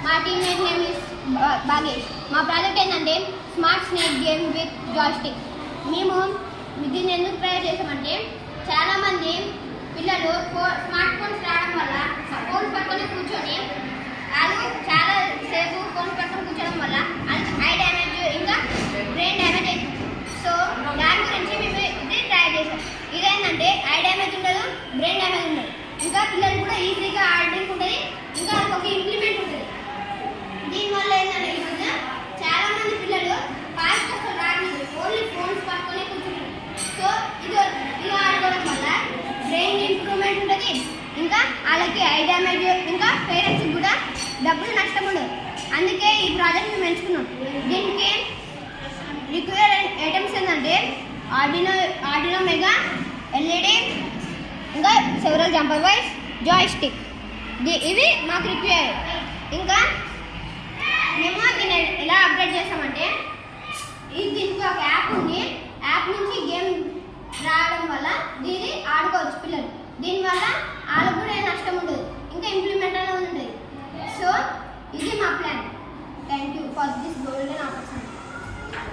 మా teammate name is Bhagesh. మా project ఏంటంటే smart snake game with joystick. మేము దీన్ని ఎందుకు ప్రయోగం చేసామంటే చాలామంది పిల్లలు స్మార్ట్ ఫోన్స్ రావడం వల్ల ఫోన్స్ పట్టుకొని కూర్చొని వాళ్ళు చాలా సేపు ఫోన్స్ పట్టుకొని కూర్చోవడం వల్ల వాళ్ళకి ఐ డ్యామేజ్ ఇంకా బ్రెయిన్ డ్యామేజ్ అవుతుంది. సో దాని గురించి మేము ఇది ట్రై చేసాం. ఇదేంటంటే ఐ డ్యామేజ్ ఉండదు, బ్రెయిన్ డ్యామేజ్ ఉండదు, ఇంకా పిల్లలు కూడా ఈజీగా ఆడడానికి ఉంటుంది, ఇంకా ఒక ఇంప్లిమెంట్ ఉంటుంది. దీనివల్ల ఏంటంటే ఈరోజు చాలా మంది పిల్లలు ఫాస్ట్ అసలు రాలేదు, ఓన్లీ ఫోన్స్ పట్టుకొని కూర్చుంటారు. సో ఇది ఆడుకోవడం వల్ల బ్రెయిన్ ఇంప్రూవ్మెంట్ ఉంటుంది, ఇంకా వాళ్ళకి ఐ డ్యామేజ్, ఇంకా పేరెంట్స్కి కూడా డబ్బులు నష్టం ఉండదు. అందుకే ఈ ప్రాజెక్ట్ మేము ఎంచుకున్నాం. దీనికి రిక్వైర్ ఐటమ్స్ ఏంటంటే ఆర్డినో మెగా, ఎల్ఈడి, ఇంకా సెవరల్ జంపర్ వైస్, జాయ్స్టిక్. ఇవి మాకు రిక్వైర్. ఇంకా మేము దీన్ని ఎలా అప్డేట్ చేస్తామంటే దీనికి ఒక యాప్